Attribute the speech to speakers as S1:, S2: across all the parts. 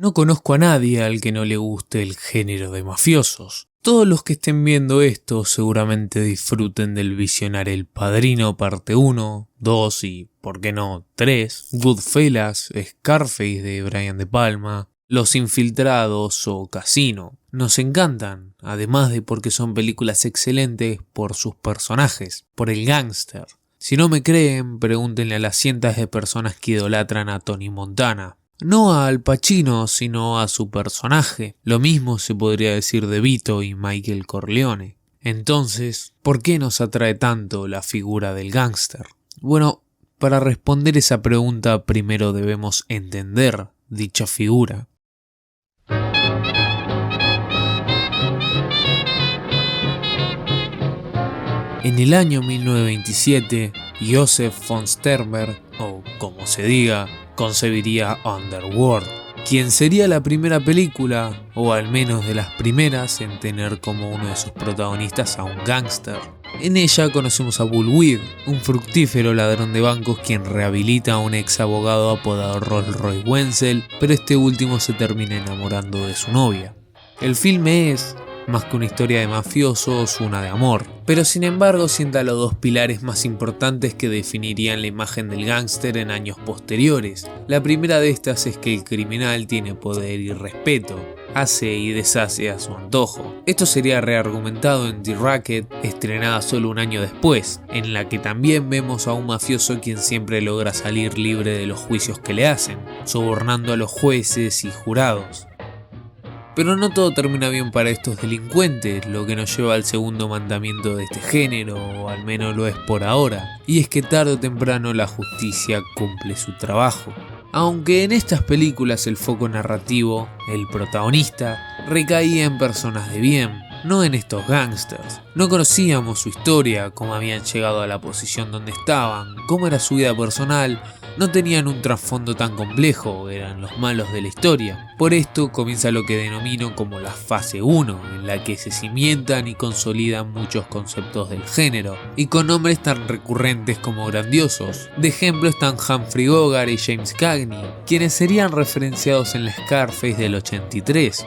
S1: No conozco a nadie al que no le guste el género de mafiosos. Todos los que estén viendo esto seguramente disfruten del visionar El Padrino parte 1, 2 y, por qué no, 3, Goodfellas, Scarface de Brian De Palma, Los Infiltrados o Casino. Nos encantan, además de porque son películas excelentes por sus personajes, por el gángster. Si no me creen, pregúntenle a las cientos de personas que idolatran a Tony Montana. No a Al Pacino, sino a su personaje. Lo mismo se podría decir de Vito y Michael Corleone. Entonces, ¿por qué nos atrae tanto la figura del gángster? Bueno, para responder esa pregunta primero debemos entender dicha figura. En el año 1927, Joseph von Sternberg, o como se diga, concebiría Underworld, quien sería la primera película, o al menos de las primeras, en tener como uno de sus protagonistas a un gángster. En ella conocemos a Bullwhip, un fructífero ladrón de bancos quien rehabilita a un ex abogado apodado Rolls Royce Wenzel, pero este último se termina enamorando de su novia. El filme es, más que una historia de mafiosos, una de amor, pero sin embargo sienta los dos pilares más importantes que definirían la imagen del gángster en años posteriores. La primera de estas es que el criminal tiene poder y respeto, hace y deshace a su antojo. Esto sería reargumentado en The Racket, estrenada solo un año después, en la que también vemos a un mafioso quien siempre logra salir libre de los juicios que le hacen, sobornando a los jueces y jurados. Pero no todo termina bien para estos delincuentes, lo que nos lleva al segundo mandamiento de este género, o al menos lo es por ahora, y es que tarde o temprano la justicia cumple su trabajo. Aunque en estas películas el foco narrativo, el protagonista, recaía en personas de bien, no en estos gángsters. No conocíamos su historia, cómo habían llegado a la posición donde estaban, cómo era su vida personal. No tenían un trasfondo tan complejo, eran los malos de la historia. Por esto comienza lo que denomino como la fase 1, en la que se cimientan y consolidan muchos conceptos del género, y con nombres tan recurrentes como grandiosos. De ejemplo están Humphrey Bogart y James Cagney, quienes serían referenciados en la Scarface del 83.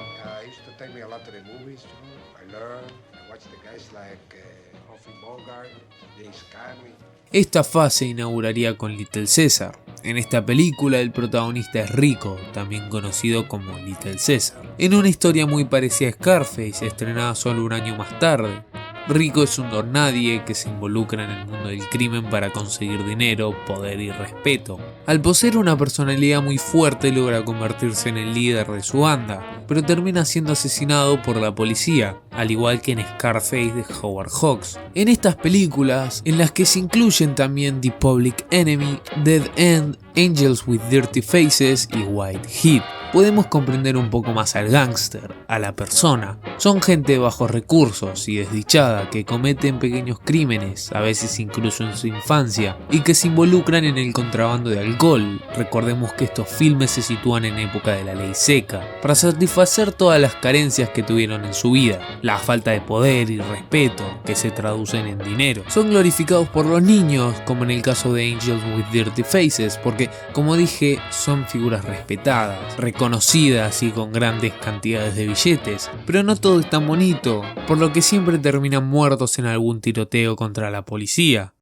S1: Esta fase inauguraría con Little Caesar. En esta película el protagonista es Rico, también conocido como Little Caesar. En una historia muy parecida a Scarface, estrenada solo un año más tarde. Rico es un don nadie que se involucra en el mundo del crimen para conseguir dinero, poder y respeto. Al poseer una personalidad muy fuerte logra convertirse en el líder de su banda, pero termina siendo asesinado por la policía, al igual que en Scarface de Howard Hawks. En estas películas, en las que se incluyen también The Public Enemy, Dead End, Angels with Dirty Faces y White Heat, podemos comprender un poco más al gángster, a la persona. Son gente de bajos recursos y desdichada que cometen pequeños crímenes, a veces incluso en su infancia, y que se involucran en el contrabando de alcohol. Recordemos que estos filmes se sitúan en época de la ley seca, para satisfacer todas las carencias que tuvieron en su vida, la falta de poder y respeto, que se traducen en dinero. Son glorificados por los niños, como en el caso de Angels with Dirty Faces, porque, como dije, son figuras respetadas, reconocidas y con grandes cantidades de billetes, pero no todo es tan bonito, por lo que siempre terminan muertos en algún tiroteo contra la policía.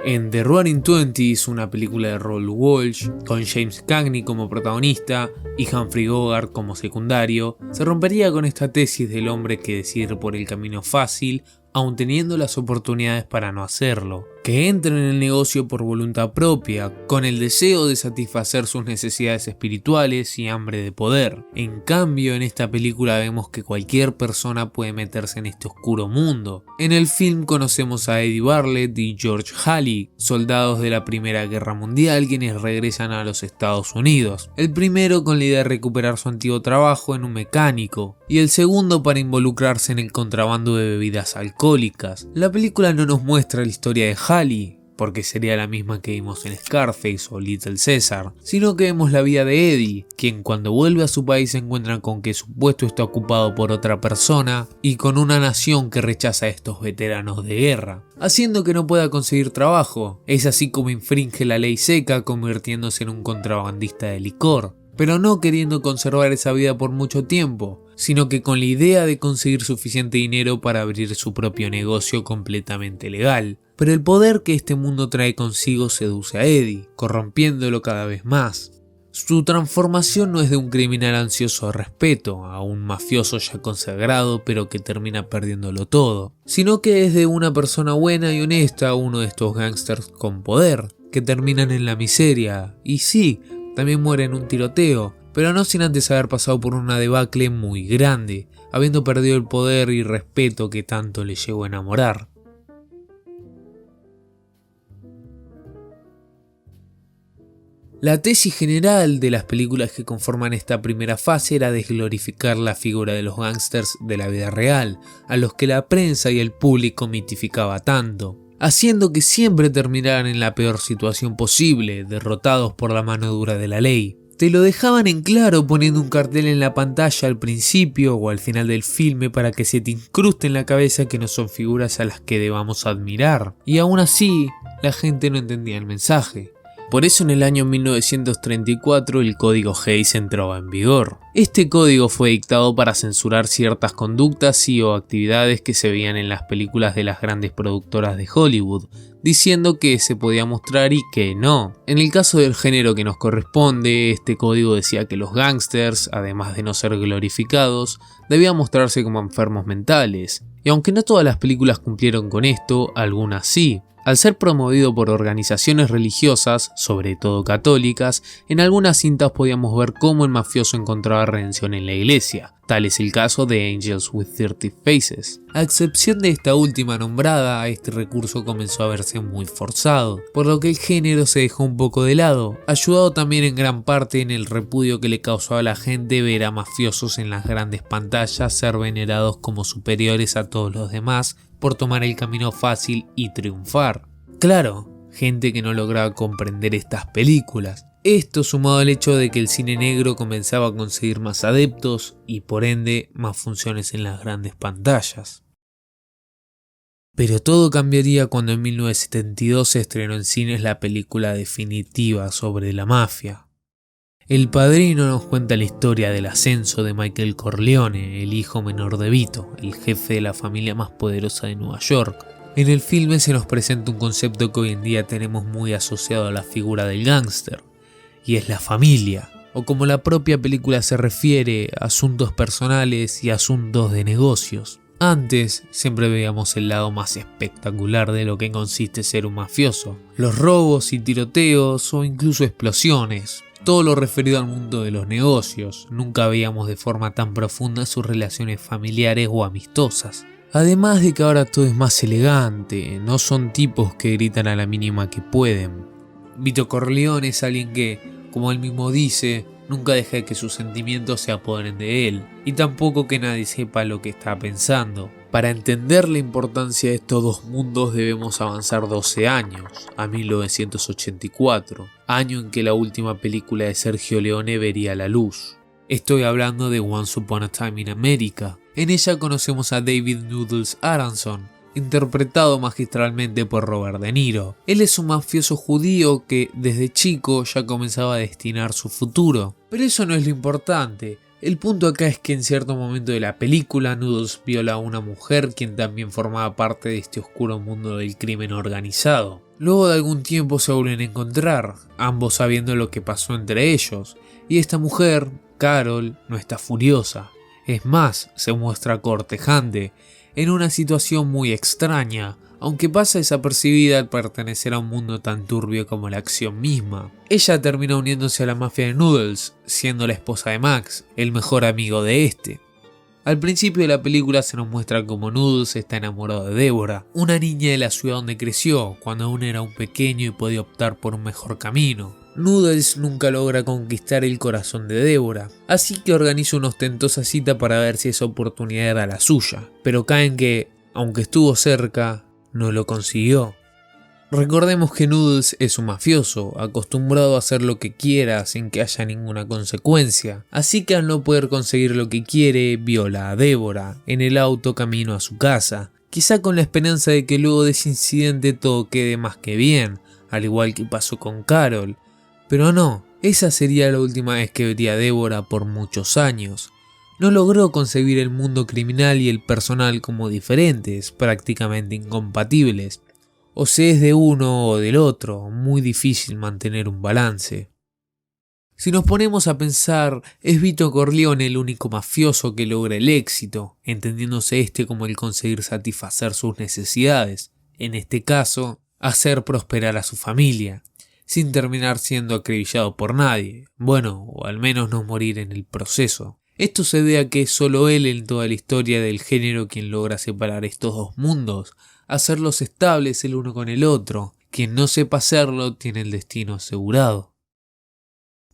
S1: En The Roaring Twenties, una película de Raoul Walsh, con James Cagney como protagonista y Humphrey Bogart como secundario, se rompería con esta tesis del hombre que decide ir por el camino fácil, aun teniendo las oportunidades para no hacerlo, que entra en el negocio por voluntad propia, con el deseo de satisfacer sus necesidades espirituales y hambre de poder. En cambio, en esta película vemos que cualquier persona puede meterse en este oscuro mundo. En el film conocemos a Eddie Bartlett y George Halley, soldados de la Primera Guerra Mundial quienes regresan a los Estados Unidos. El primero con la idea de recuperar su antiguo trabajo en un mecánico, y el segundo para involucrarse en el contrabando de bebidas alcohólicas. La película no nos muestra la historia de Halley, porque sería la misma que vimos en Scarface o Little Caesar, sino que vemos la vida de Eddie, quien cuando vuelve a su país se encuentra con que su puesto está ocupado por otra persona y con una nación que rechaza a estos veteranos de guerra, haciendo que no pueda conseguir trabajo. Es así como infringe la ley seca, convirtiéndose en un contrabandista de licor, pero no queriendo conservar esa vida por mucho tiempo, sino que con la idea de conseguir suficiente dinero para abrir su propio negocio completamente legal. Pero el poder que este mundo trae consigo seduce a Eddie, corrompiéndolo cada vez más. Su transformación no es de un criminal ansioso de respeto a un mafioso ya consagrado pero que termina perdiéndolo todo, sino que es de una persona buena y honesta a uno de estos gángsters con poder, que terminan en la miseria, y sí, también muere en un tiroteo, pero no sin antes haber pasado por una debacle muy grande, habiendo perdido el poder y respeto que tanto le llegó a enamorar. La tesis general de las películas que conforman esta primera fase era desglorificar la figura de los gángsters de la vida real, a los que la prensa y el público mitificaba tanto, haciendo que siempre terminaran en la peor situación posible, derrotados por la mano dura de la ley. Te lo dejaban en claro poniendo un cartel en la pantalla al principio o al final del filme para que se te incruste en la cabeza que no son figuras a las que debamos admirar, y aún así la gente no entendía el mensaje. Por eso en el año 1934 el Código Hays entraba en vigor. Este código fue dictado para censurar ciertas conductas y o actividades que se veían en las películas de las grandes productoras de Hollywood, diciendo que se podía mostrar y que no. En el caso del género que nos corresponde, este código decía que los gángsters, además de no ser glorificados, debían mostrarse como enfermos mentales. Y aunque no todas las películas cumplieron con esto, algunas sí. Al ser promovido por organizaciones religiosas, sobre todo católicas, en algunas cintas podíamos ver cómo el mafioso encontraba redención en la iglesia. Tal es el caso de Angels with 30 Faces. A excepción de esta última nombrada, este recurso comenzó a verse muy forzado, por lo que el género se dejó un poco de lado, ayudado también en gran parte en el repudio que le causó a la gente ver a mafiosos en las grandes pantallas ser venerados como superiores a todos los demás por tomar el camino fácil y triunfar. Claro, gente que no lograba comprender estas películas. Esto sumado al hecho de que el cine negro comenzaba a conseguir más adeptos y por ende más funciones en las grandes pantallas. Pero todo cambiaría cuando en 1972 se estrenó en cines la película definitiva sobre la mafia. El Padrino nos cuenta la historia del ascenso de Michael Corleone, el hijo menor de Vito, el jefe de la familia más poderosa de Nueva York. En el filme se nos presenta un concepto que hoy en día tenemos muy asociado a la figura del gángster, y es la familia, o como la propia película se refiere, asuntos personales y asuntos de negocios. Antes siempre veíamos el lado más espectacular de lo que consiste ser un mafioso, los robos y tiroteos o incluso explosiones. Todo lo referido al mundo de los negocios, nunca veíamos de forma tan profunda sus relaciones familiares o amistosas. Además de que ahora todo es más elegante, no son tipos que gritan a la mínima que pueden. Vito Corleone es alguien que, como él mismo dice, nunca deja que sus sentimientos se apoderen de él, y tampoco que nadie sepa lo que está pensando. Para entender la importancia de estos dos mundos debemos avanzar 12 años, a 1984, año en que la última película de Sergio Leone vería la luz. Estoy hablando de Once Upon a Time in America. En ella conocemos a David Noodles Aronson, interpretado magistralmente por Robert De Niro. Él es un mafioso judío que desde chico ya comenzaba a destinar su futuro. Pero eso no es lo importante. El punto acá es que en cierto momento de la película Noodles viola a una mujer quien también formaba parte de este oscuro mundo del crimen organizado. Luego de algún tiempo se vuelven a encontrar, ambos sabiendo lo que pasó entre ellos, y esta mujer, Carol, no está furiosa. Es más, se muestra cortejante, en una situación muy extraña, aunque pasa desapercibida al pertenecer a un mundo tan turbio como la acción misma. Ella termina uniéndose a la mafia de Noodles, siendo la esposa de Max, el mejor amigo de este. Al principio de la película se nos muestra como Noodles está enamorado de Deborah, una niña de la ciudad donde creció, cuando aún era un pequeño y podía optar por un mejor camino. Noodles nunca logra conquistar el corazón de Deborah, así que organiza una ostentosa cita para ver si esa oportunidad era la suya, pero cae en que, aunque estuvo cerca, no lo consiguió. Recordemos que Noodles es un mafioso, acostumbrado a hacer lo que quiera sin que haya ninguna consecuencia, así que al no poder conseguir lo que quiere, viola a Deborah en el auto camino a su casa, quizá con la esperanza de que luego de ese incidente todo quede más que bien, al igual que pasó con Carol, pero no, esa sería la última vez que vería a Deborah por muchos años. No logró concebir el mundo criminal y el personal como diferentes, prácticamente incompatibles. O se es de uno o del otro, muy difícil mantener un balance. Si nos ponemos a pensar, ¿es Vito Corleone el único mafioso que logra el éxito, entendiéndose este como el conseguir satisfacer sus necesidades? En este caso, hacer prosperar a su familia, sin terminar siendo acribillado por nadie, bueno, o al menos no morir en el proceso. Esto se debe a que es solo él en toda la historia del género quien logra separar estos dos mundos, hacerlos estables el uno con el otro. Quien no sepa hacerlo tiene el destino asegurado.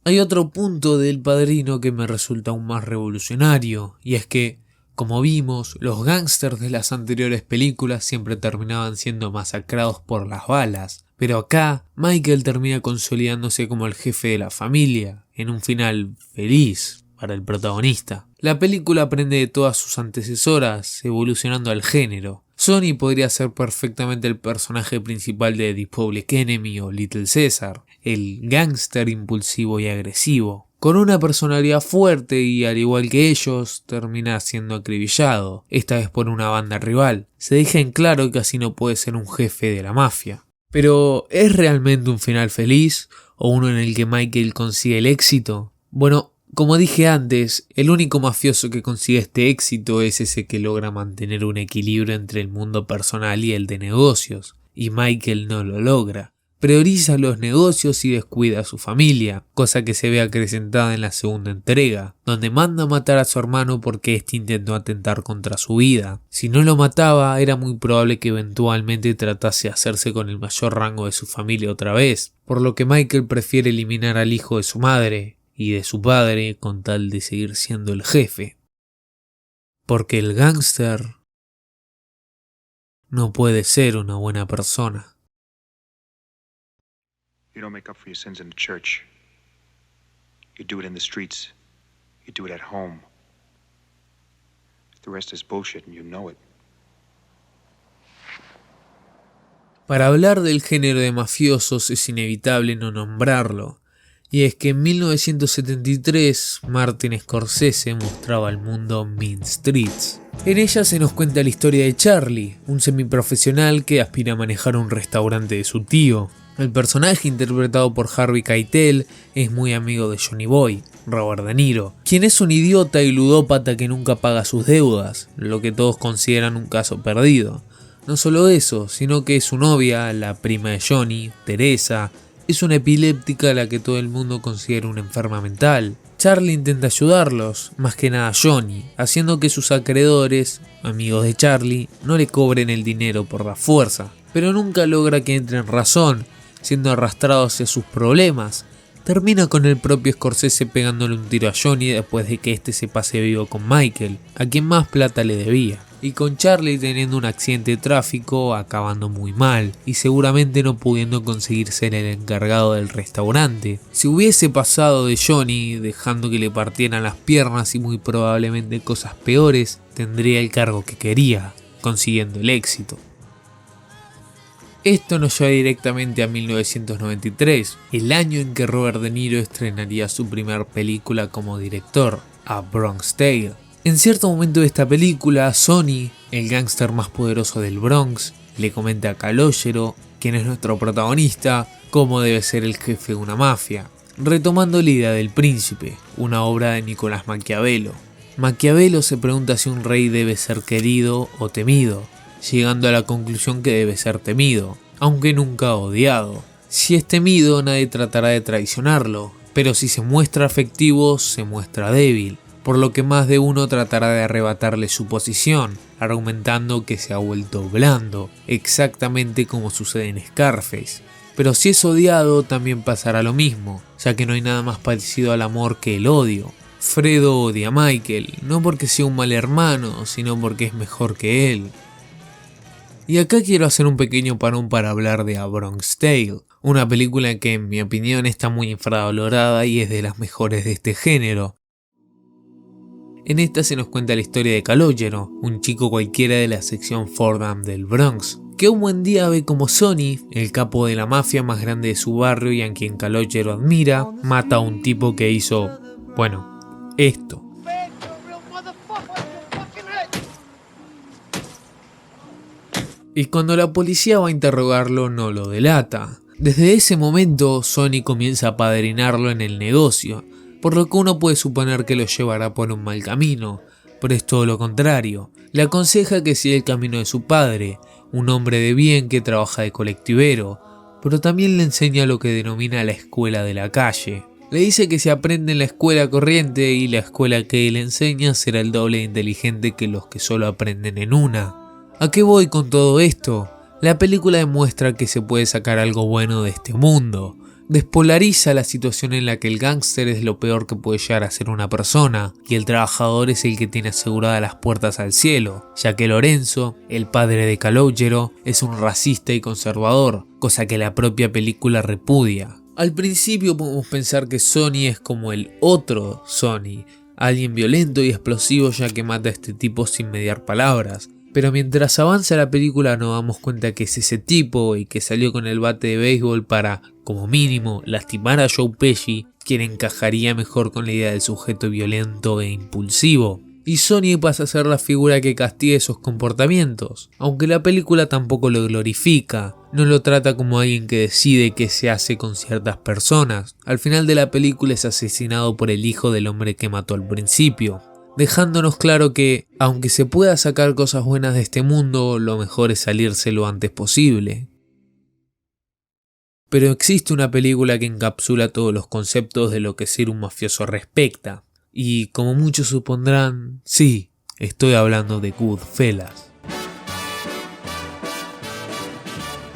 S1: Hay otro punto del Padrino que me resulta aún más revolucionario, y es que, como vimos, los gángsters de las anteriores películas siempre terminaban siendo masacrados por las balas, pero acá Michael termina consolidándose como el jefe de la familia, en un final feliz para el protagonista. La película aprende de todas sus antecesoras, evolucionando al género. Sonny podría ser perfectamente el personaje principal de The Public Enemy o Little Caesar, el gángster impulsivo y agresivo. Con una personalidad fuerte y al igual que ellos, termina siendo acribillado, esta vez por una banda rival. Se deja en claro que así no puede ser un jefe de la mafia. Pero, ¿es realmente un final feliz o uno en el que Michael consigue el éxito? Bueno, como dije antes, el único mafioso que consigue este éxito es ese que logra mantener un equilibrio entre el mundo personal y el de negocios, y Michael no lo logra. Prioriza los negocios y descuida a su familia, cosa que se ve acrecentada en la segunda entrega, donde manda a matar a su hermano porque éste intentó atentar contra su vida. Si no lo mataba, era muy probable que eventualmente tratase de hacerse con el mayor rango de su familia otra vez, por lo que Michael prefiere eliminar al hijo de su madre y de su padre con tal de seguir siendo el jefe. Porque el gángster no puede ser una buena persona.
S2: You don't make up for your sins in the church. You do it in the streets. You do it at home. The rest is bullshit and you know it.
S1: Para hablar del género de mafiosos es inevitable no nombrarlo. Y es que en 1973 Martin Scorsese mostraba al mundo Mean Streets. En ella se nos cuenta la historia de Charlie, un semiprofesional que aspira a manejar un restaurante de su tío. El personaje interpretado por Harvey Keitel es muy amigo de Johnny Boy, Robert De Niro, quien es un idiota y ludópata que nunca paga sus deudas, lo que todos consideran un caso perdido. No solo eso, sino que su novia, la prima de Johnny, Teresa, es una epiléptica a la que todo el mundo considera una enferma mental. Charlie intenta ayudarlos, más que nada a Johnny, haciendo que sus acreedores, amigos de Charlie, no le cobren el dinero por la fuerza, pero nunca logra que entre en razón, siendo arrastrado hacia sus problemas. Termina con el propio Scorsese pegándole un tiro a Johnny después de que este se pase vivo con Michael, a quien más plata le debía. Y con Charlie teniendo un accidente de tráfico, acabando muy mal, y seguramente no pudiendo conseguir ser el encargado del restaurante. Si hubiese pasado de Johnny, dejando que le partieran las piernas y muy probablemente cosas peores, tendría el cargo que quería, consiguiendo el éxito. Esto nos lleva directamente a 1993, el año en que Robert De Niro estrenaría su primer película como director, A Bronx Tale. En cierto momento de esta película, Sonny, el gángster más poderoso del Bronx, le comenta a Calogero, quien es nuestro protagonista, cómo debe ser el jefe de una mafia, retomando la idea del príncipe, una obra de Nicolás Maquiavelo. Maquiavelo se pregunta si un rey debe ser querido o temido, llegando a la conclusión que debe ser temido, aunque nunca odiado. Si es temido, nadie tratará de traicionarlo, pero si se muestra afectivo, se muestra débil, por lo que más de uno tratará de arrebatarle su posición, argumentando que se ha vuelto blando, exactamente como sucede en Scarface. Pero si es odiado, también pasará lo mismo, ya que no hay nada más parecido al amor que el odio. Fredo odia a Michael, no porque sea un mal hermano, sino porque es mejor que él. Y acá quiero hacer un pequeño parón para hablar de A Bronx Tale, una película que en mi opinión está muy infravalorada y es de las mejores de este género. En esta se nos cuenta la historia de Calogero, un chico cualquiera de la sección Fordham del Bronx, que un buen día ve como Sonny, el capo de la mafia más grande de su barrio y a quien Calogero admira, mata a un tipo que hizo, bueno, esto. Y cuando la policía va a interrogarlo no lo delata. Desde ese momento Sonny comienza a apadrinarlo en el negocio, por lo que uno puede suponer que lo llevará por un mal camino, pero es todo lo contrario. Le aconseja que siga el camino de su padre, un hombre de bien que trabaja de colectivero, pero también le enseña lo que denomina la escuela de la calle. Le dice que si aprende en la escuela corriente y la escuela que él enseña será el doble de inteligente que los que solo aprenden en una. ¿A qué voy con todo esto? La película demuestra que se puede sacar algo bueno de este mundo. Despolariza la situación en la que el gángster es lo peor que puede llegar a ser una persona y el trabajador es el que tiene aseguradas las puertas al cielo, ya que Lorenzo, el padre de Calogero, es un racista y conservador, cosa que la propia película repudia. Al principio podemos pensar que Sonny es como el otro Sonny, alguien violento y explosivo ya que mata a este tipo sin mediar palabras. Pero mientras avanza la película nos damos cuenta que es ese tipo y que salió con el bate de béisbol para, como mínimo, lastimar a Joe Pesci, quien encajaría mejor con la idea del sujeto violento e impulsivo. Y Sonny pasa a ser la figura que castiga esos comportamientos, aunque la película tampoco lo glorifica, no lo trata como alguien que decide qué se hace con ciertas personas. Al final de la película es asesinado por el hijo del hombre que mató al principio, dejándonos claro que, aunque se pueda sacar cosas buenas de este mundo, lo mejor es salirse lo antes posible. Pero existe una película que encapsula todos los conceptos de lo que ser un mafioso respecta, y como muchos supondrán, sí, estoy hablando de Goodfellas.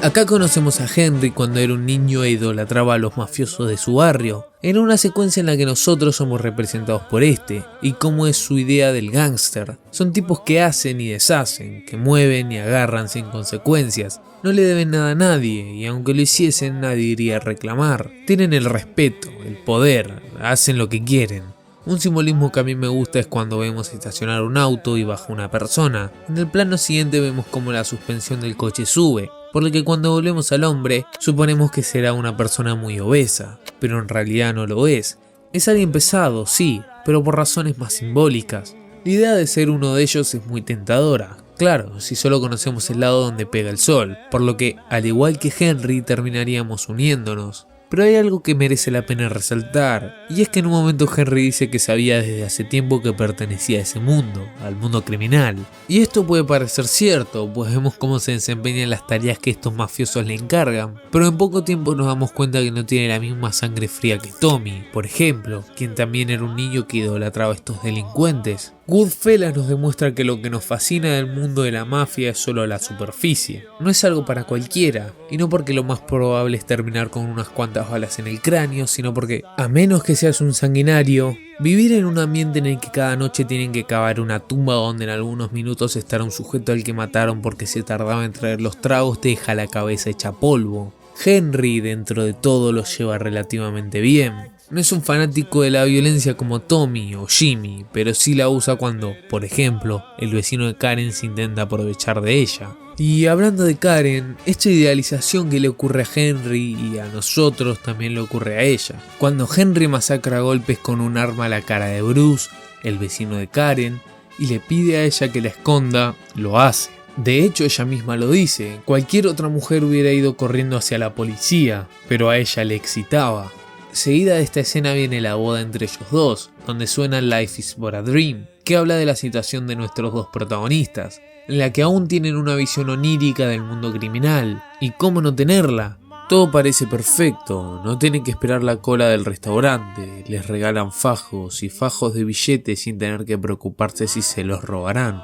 S1: Acá conocemos a Henry cuando era un niño e idolatraba a los mafiosos de su barrio, en una secuencia en la que nosotros somos representados por este, y cómo es su idea del gángster. Son tipos que hacen y deshacen, que mueven y agarran sin consecuencias, no le deben nada a nadie, y aunque lo hiciesen nadie iría a reclamar. Tienen el respeto, el poder, hacen lo que quieren. Un simbolismo que a mí me gusta es cuando vemos estacionar un auto y baja una persona. En el plano siguiente vemos cómo la suspensión del coche sube, por lo que cuando volvemos al hombre suponemos que será una persona muy obesa, pero en realidad no lo es. Es alguien pesado, sí, pero por razones más simbólicas. La idea de ser uno de ellos es muy tentadora, claro, si solo conocemos el lado donde pega el sol, por lo que, al igual que Henry, terminaríamos uniéndonos. Pero hay algo que merece la pena resaltar, y es que en un momento Henry dice que sabía desde hace tiempo que pertenecía a ese mundo, al mundo criminal. Y esto puede parecer cierto, pues vemos cómo se desempeñan las tareas que estos mafiosos le encargan, pero en poco tiempo nos damos cuenta que no tiene la misma sangre fría que Tommy, por ejemplo, quien también era un niño que idolatraba a estos delincuentes. Goodfellas nos demuestra que lo que nos fascina del mundo de la mafia es solo la superficie. No es algo para cualquiera, y no porque lo más probable es terminar con unas cuantas balas en el cráneo, sino porque, a menos que seas un sanguinario, vivir en un ambiente en el que cada noche tienen que cavar una tumba donde en algunos minutos estará un sujeto al que mataron porque se tardaba en traer los tragos te deja la cabeza hecha polvo. Henry, dentro de todo, lo lleva relativamente bien. No es un fanático de la violencia como Tommy o Jimmy, pero sí la usa cuando, por ejemplo, el vecino de Karen se intenta aprovechar de ella. Y hablando de Karen, esta idealización que le ocurre a Henry y a nosotros también le ocurre a ella. Cuando Henry masacra a golpes con un arma a la cara de Bruce, el vecino de Karen, y le pide a ella que la esconda, lo hace. De hecho, ella misma lo dice, cualquier otra mujer hubiera ido corriendo hacia la policía, pero a ella le excitaba. Seguida de esta escena viene la boda entre ellos dos, donde suena Life is but a Dream, que habla de la situación de nuestros dos protagonistas, en la que aún tienen una visión onírica del mundo criminal, y cómo no tenerla. Todo parece perfecto, no tienen que esperar la cola del restaurante, les regalan fajos y fajos de billetes sin tener que preocuparse si se los robarán.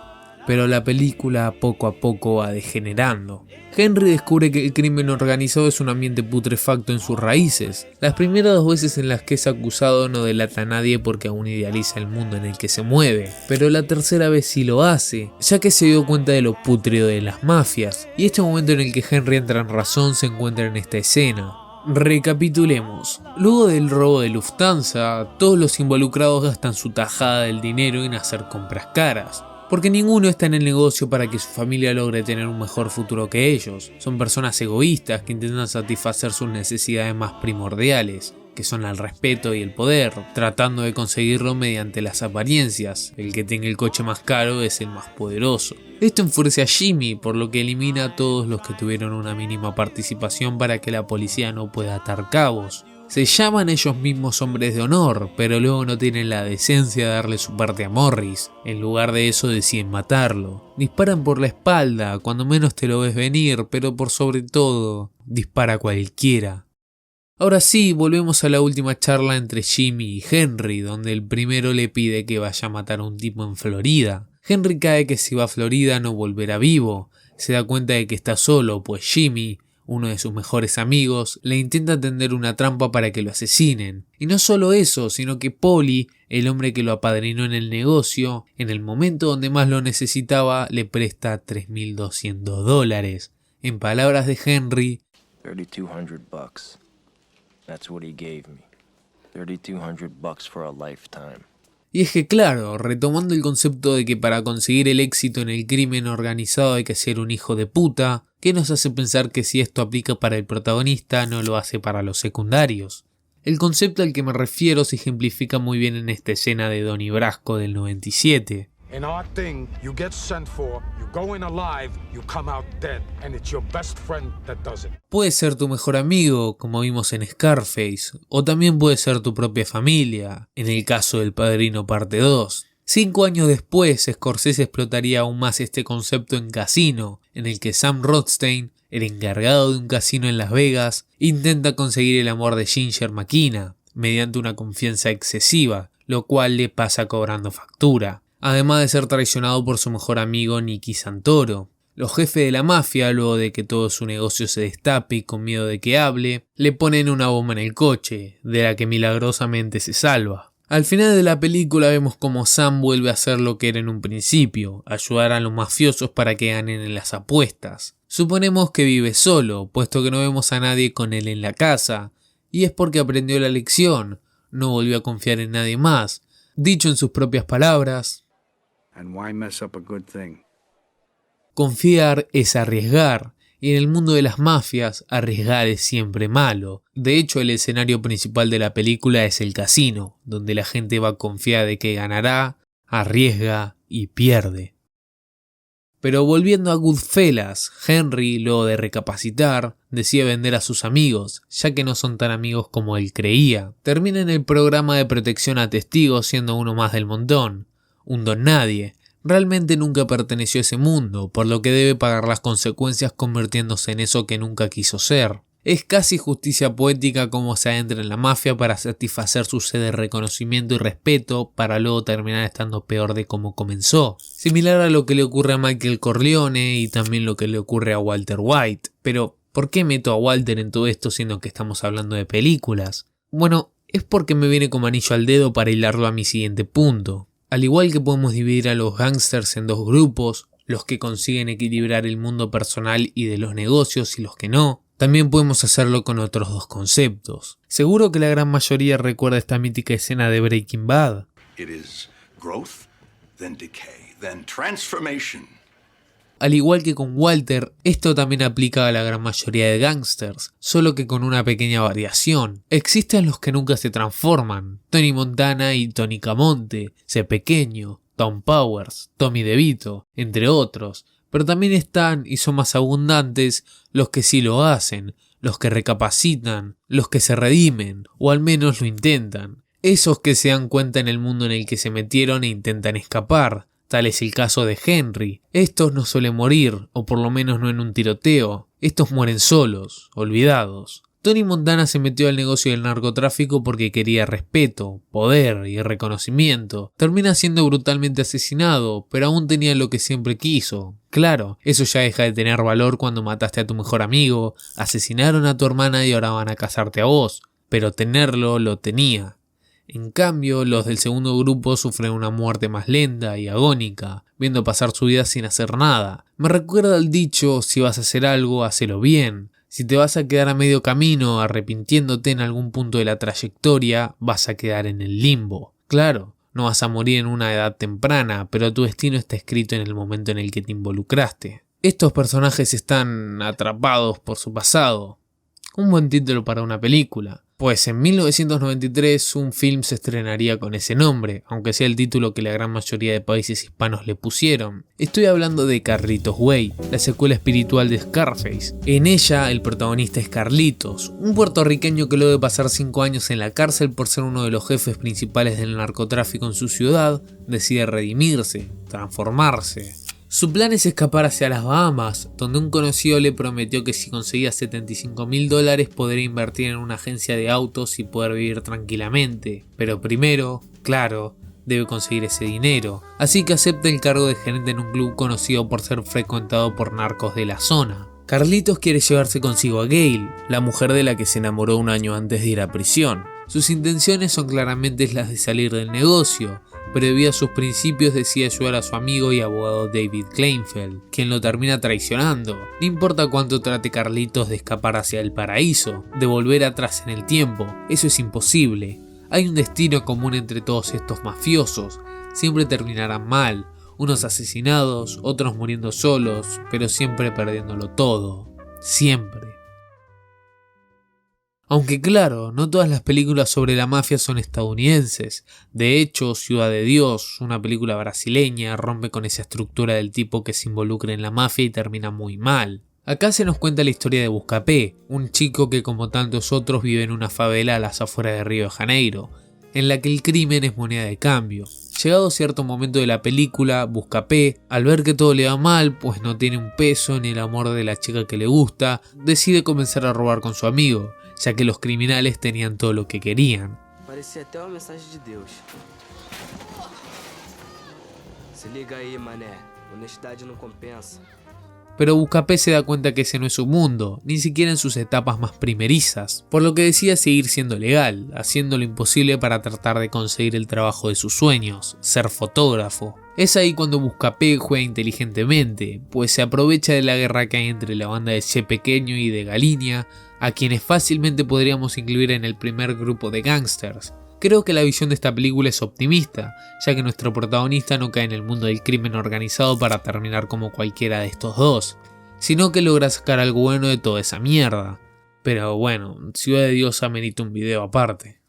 S1: pero la película poco a poco va degenerando. Henry descubre que el crimen organizado es un ambiente putrefacto en sus raíces. Las primeras 2 veces en las que es acusado no delata a nadie porque aún idealiza el mundo en el que se mueve, pero la tercera vez sí lo hace, ya que se dio cuenta de lo pútrido de las mafias, y este momento en el que Henry entra en razón se encuentra en esta escena. Recapitulemos. Luego del robo de Lufthansa, todos los involucrados gastan su tajada del dinero en hacer compras caras, porque ninguno está en el negocio para que su familia logre tener un mejor futuro que ellos. Son personas egoístas que intentan satisfacer sus necesidades más primordiales, que son el respeto y el poder, tratando de conseguirlo mediante las apariencias. El que tenga el coche más caro es el más poderoso. Esto enfurece a Jimmy, por lo que elimina a todos los que tuvieron una mínima participación para que la policía no pueda atar cabos. Se llaman ellos mismos hombres de honor, pero luego no tienen la decencia de darle su parte a Morris. En lugar de eso deciden matarlo. Disparan por la espalda, cuando menos te lo ves venir, pero por sobre todo, dispara a cualquiera. Ahora sí, volvemos a la última charla entre Jimmy y Henry, donde el primero le pide que vaya a matar a un tipo en Florida. Henry cae que si va a Florida no volverá vivo. Se da cuenta de que está solo, pues Jimmy, uno de sus mejores amigos, le intenta tender una trampa para que lo asesinen. Y no solo eso, sino que Polly, el hombre que lo apadrinó en el negocio, en el momento donde más lo necesitaba, le presta $3,200. En palabras de Henry,
S3: $3,200. That's what he gave me. $3,200 for a lifetime.
S1: Y es que claro, retomando el concepto de que para conseguir el éxito en el crimen organizado hay que ser un hijo de puta, ¿qué nos hace pensar que si esto aplica para el protagonista no lo hace para los secundarios? El concepto al que me refiero se ejemplifica muy bien en esta escena de Donnie Brasco del 97.
S4: In our thing, you get sent for, you go in alive, you come out dead, and it's your best friend that does it.
S1: Puede ser tu mejor amigo, como vimos en Scarface, o también puede ser tu propia familia, en el caso del Padrino parte 2. 5 años después, Scorsese explotaría aún más este concepto en Casino, en el que Sam Rothstein, el encargado de un casino en Las Vegas, intenta conseguir el amor de Ginger McKenna, mediante una confianza excesiva, lo cual le pasa cobrando factura. Además de ser traicionado por su mejor amigo Nicky Santoro. Los jefes de la mafia, luego de que todo su negocio se destape y con miedo de que hable, le ponen una bomba en el coche, de la que milagrosamente se salva. Al final de la película vemos como Sam vuelve a ser lo que era en un principio, ayudar a los mafiosos para que ganen en las apuestas. Suponemos que vive solo, puesto que no vemos a nadie con él en la casa, y es porque aprendió la lección, no volvió a confiar en nadie más. Dicho en sus propias palabras,
S5: And why mess up a good thing?
S1: Confiar es arriesgar, y en el mundo de las mafias, arriesgar es siempre malo. De hecho, el escenario principal de la película es el casino, donde la gente va confiada de que ganará, arriesga y pierde. Pero volviendo a Goodfellas, Henry, luego de recapacitar, decide vender a sus amigos, ya que no son tan amigos como él creía. Termina en el programa de protección a testigos siendo uno más del montón. Un don nadie. Realmente nunca perteneció a ese mundo, por lo que debe pagar las consecuencias convirtiéndose en eso que nunca quiso ser. Es casi justicia poética como se adentra en la mafia para satisfacer su sed de reconocimiento y respeto, para luego terminar estando peor de como comenzó. Similar a lo que le ocurre a Michael Corleone y también lo que le ocurre a Walter White. Pero, ¿por qué meto a Walter en todo esto siendo que estamos hablando de películas? Bueno, es porque me viene como anillo al dedo para hilarlo a mi siguiente punto. Al igual que podemos dividir a los gángsters en dos grupos, los que consiguen equilibrar el mundo personal y de los negocios y los que no, también podemos hacerlo con otros dos conceptos. Seguro que la gran mayoría recuerda esta mítica escena de Breaking Bad.
S6: It is growth, then decay, then transformation.
S1: Al igual que con Walter, esto también aplica a la gran mayoría de gángsters, solo que con una pequeña variación. Existen los que nunca se transforman, Tony Montana y Tony Camonte, C. Pequeño, Tom Powers, Tommy DeVito, entre otros, pero también están, y son más abundantes, los que sí lo hacen, los que recapacitan, los que se redimen, o al menos lo intentan. Esos que se dan cuenta en el mundo en el que se metieron e intentan escapar. Tal es el caso de Henry. Estos no suelen morir, o por lo menos no en un tiroteo. Estos mueren solos, olvidados. Tony Montana se metió al negocio del narcotráfico porque quería respeto, poder y reconocimiento. Termina siendo brutalmente asesinado, pero aún tenía lo que siempre quiso. Claro, eso ya deja de tener valor cuando mataste a tu mejor amigo, asesinaron a tu hermana y ahora van a casarte a vos. Pero tenerlo lo tenía. En cambio, los del segundo grupo sufren una muerte más lenta y agónica, viendo pasar su vida sin hacer nada. Me recuerda el dicho, si vas a hacer algo, hacelo bien. Si te vas a quedar a medio camino arrepintiéndote en algún punto de la trayectoria, vas a quedar en el limbo. Claro, no vas a morir en una edad temprana, pero tu destino está escrito en el momento en el que te involucraste. Estos personajes están atrapados por su pasado. Un buen título para una película. Pues en 1993 un film se estrenaría con ese nombre, aunque sea el título que la gran mayoría de países hispanos le pusieron. Estoy hablando de Carlitos Way, la secuela espiritual de Scarface. En ella el protagonista es Carlitos, un puertorriqueño que luego de pasar 5 años en la cárcel por ser uno de los jefes principales del narcotráfico en su ciudad, decide redimirse, transformarse. Su plan es escapar hacia las Bahamas, donde un conocido le prometió que si conseguía $75,000 podría invertir en una agencia de autos y poder vivir tranquilamente. Pero primero, claro, debe conseguir ese dinero, así que acepta el cargo de gerente en un club conocido por ser frecuentado por narcos de la zona. Carlitos quiere llevarse consigo a Gail, la mujer de la que se enamoró un año antes de ir a prisión. Sus intenciones son claramente las de salir del negocio, pero debido a sus principios decide ayudar a su amigo y abogado David Kleinfeld, quien lo termina traicionando. No importa cuánto trate Carlitos de escapar hacia el paraíso, de volver atrás en el tiempo, eso es imposible. Hay un destino común entre todos estos mafiosos, siempre terminarán mal, unos asesinados, otros muriendo solos, pero siempre perdiéndolo todo, siempre. Aunque claro, no todas las películas sobre la mafia son estadounidenses. De hecho, Ciudad de Dios, una película brasileña, rompe con esa estructura del tipo que se involucra en la mafia y termina muy mal. Acá se nos cuenta la historia de Buscapé, un chico que como tantos otros vive en una favela a las afueras de Río de Janeiro, en la que el crimen es moneda de cambio. Llegado cierto momento de la película, Buscapé, al ver que todo le va mal, pues no tiene un peso ni el amor de la chica que le gusta, decide comenzar a robar con su amigo, ya que los criminales tenían todo lo que querían.
S7: Parecia até uma mensagem de Deus. Se liga aí, mané. Honestidade não compensa.
S1: Pero Buscapé se da cuenta que ese no es su mundo, ni siquiera en sus etapas más primerizas, por lo que decide seguir siendo legal, haciendo lo imposible para tratar de conseguir el trabajo de sus sueños, ser fotógrafo. Es ahí cuando Buscapé juega inteligentemente, pues se aprovecha de la guerra que hay entre la banda de Che Pequeño y de Galiña, a quienes fácilmente podríamos incluir en el primer grupo de gángsters. Creo que la visión de esta película es optimista, ya que nuestro protagonista no cae en el mundo del crimen organizado para terminar como cualquiera de estos dos, sino que logra sacar algo bueno de toda esa mierda. Pero bueno, Ciudad de Dios amerita un video aparte.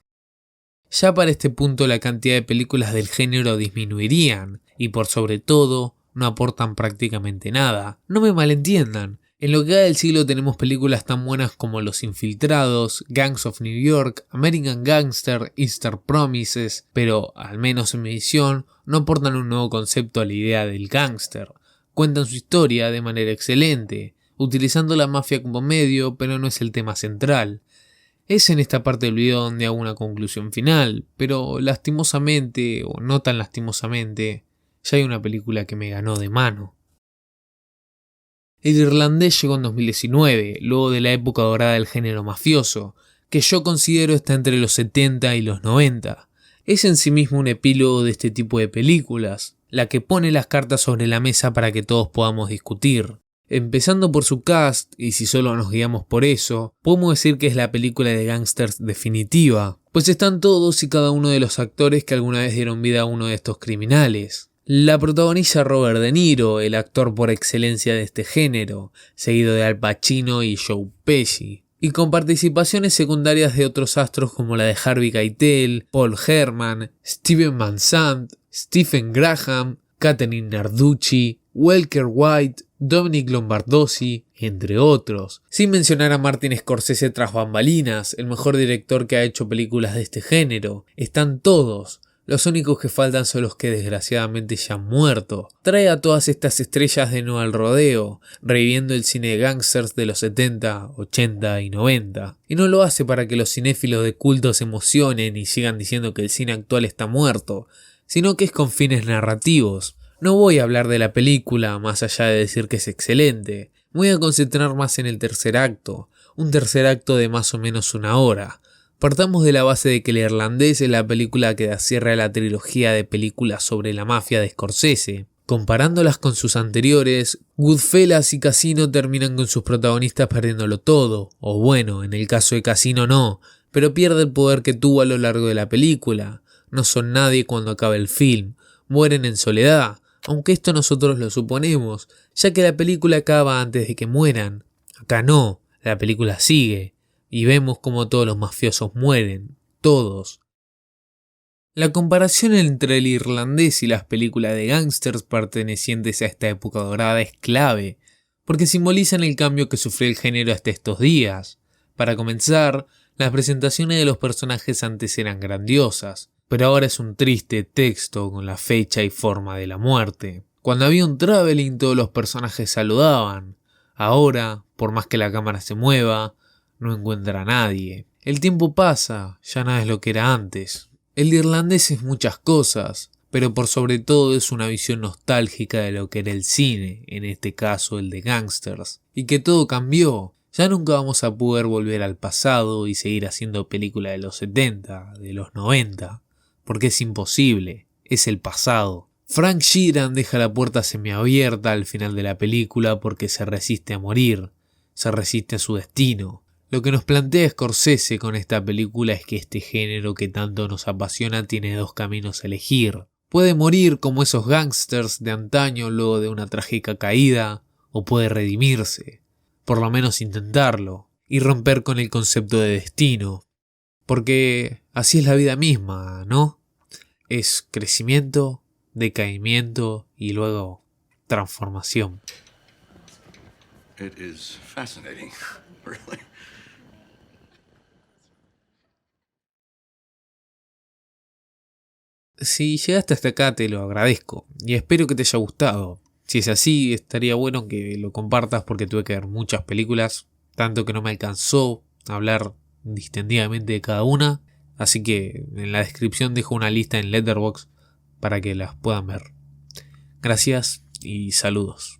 S1: Ya para este punto la cantidad de películas del género disminuirían, y por sobre todo, no aportan prácticamente nada. No me malentiendan. En lo que va del siglo tenemos películas tan buenas como Los Infiltrados, Gangs of New York, American Gangster, Easter Promises, pero, al menos en mi visión, no aportan un nuevo concepto a la idea del gángster. Cuentan su historia de manera excelente, utilizando la mafia como medio, pero no es el tema central. Es en esta parte del video donde hago una conclusión final, pero lastimosamente, o no tan lastimosamente, ya hay una película que me ganó de mano. El Irlandés llegó en 2019, luego de la época dorada del género mafioso, que yo considero está entre los 70 y los 90. Es en sí mismo un epílogo de este tipo de películas, la que pone las cartas sobre la mesa para que todos podamos discutir. Empezando por su cast, y si solo nos guiamos por eso, podemos decir que es la película de gángsters definitiva, pues están todos y cada uno de los actores que alguna vez dieron vida a uno de estos criminales. La protagoniza Robert De Niro, el actor por excelencia de este género, seguido de Al Pacino y Joe Pesci, y con participaciones secundarias de otros astros como la de Harvey Keitel, Paul Herman, Steven Van Sant, Stephen Graham, Catherine Narducci, Walter White, Dominic Lombardozzi, entre otros, sin mencionar a Martin Scorsese tras bambalinas, el mejor director que ha hecho películas de este género. Están todos. Los únicos que faltan son los que desgraciadamente ya han muerto. Trae a todas estas estrellas de nuevo al rodeo, reviviendo el cine de gangsters de los 70, 80 y 90. Y no lo hace para que los cinéfilos de culto se emocionen y sigan diciendo que el cine actual está muerto, sino que es con fines narrativos. No voy a hablar de la película más allá de decir que es excelente. Me voy a concentrar más en el tercer acto, un tercer acto de más o menos 1 hora. Partamos de la base de que El Irlandés es la película que da cierre a la trilogía de películas sobre la mafia de Scorsese. Comparándolas con sus anteriores, Goodfellas y Casino terminan con sus protagonistas perdiéndolo todo, o bueno, en el caso de Casino no, pero pierde el poder que tuvo a lo largo de la película. No son nadie cuando acaba el film, mueren en soledad, aunque esto nosotros lo suponemos, ya que la película acaba antes de que mueran. Acá no, la película sigue. Y vemos como todos los mafiosos mueren, todos. La comparación entre El Irlandés y las películas de gángsters pertenecientes a esta época dorada es clave, porque simbolizan el cambio que sufrió el género hasta estos días. Para comenzar, las presentaciones de los personajes antes eran grandiosas, pero ahora es un triste texto con la fecha y forma de la muerte. Cuando había un traveling todos los personajes saludaban, ahora, por más que la cámara se mueva, no encuentra a nadie. El tiempo pasa, ya nada es lo que era antes. El Irlandés es muchas cosas, pero por sobre todo es una visión nostálgica de lo que era el cine, en este caso el de gangsters, y que todo cambió. Ya nunca vamos a poder volver al pasado y seguir haciendo películas de los 70, de los 90, porque es imposible, es el pasado. Frank Sheeran deja la puerta semiabierta al final de la película porque se resiste a morir, se resiste a su destino. Lo que nos plantea Scorsese con esta película es que este género que tanto nos apasiona tiene 2 caminos a elegir. Puede morir como esos gángsters de antaño luego de una trágica caída, o puede redimirse, por lo menos intentarlo, y romper con el concepto de destino. Porque así es la vida misma, ¿no? Es crecimiento, decaimiento y luego transformación.
S6: It is fascinating, really.
S1: Si llegaste hasta acá te lo agradezco y espero que te haya gustado. Si es así, estaría bueno que lo compartas porque tuve que ver muchas películas, tanto que no me alcanzó a hablar distendidamente de cada una, así que en la descripción dejo una lista en Letterboxd para que las puedan ver. Gracias y saludos.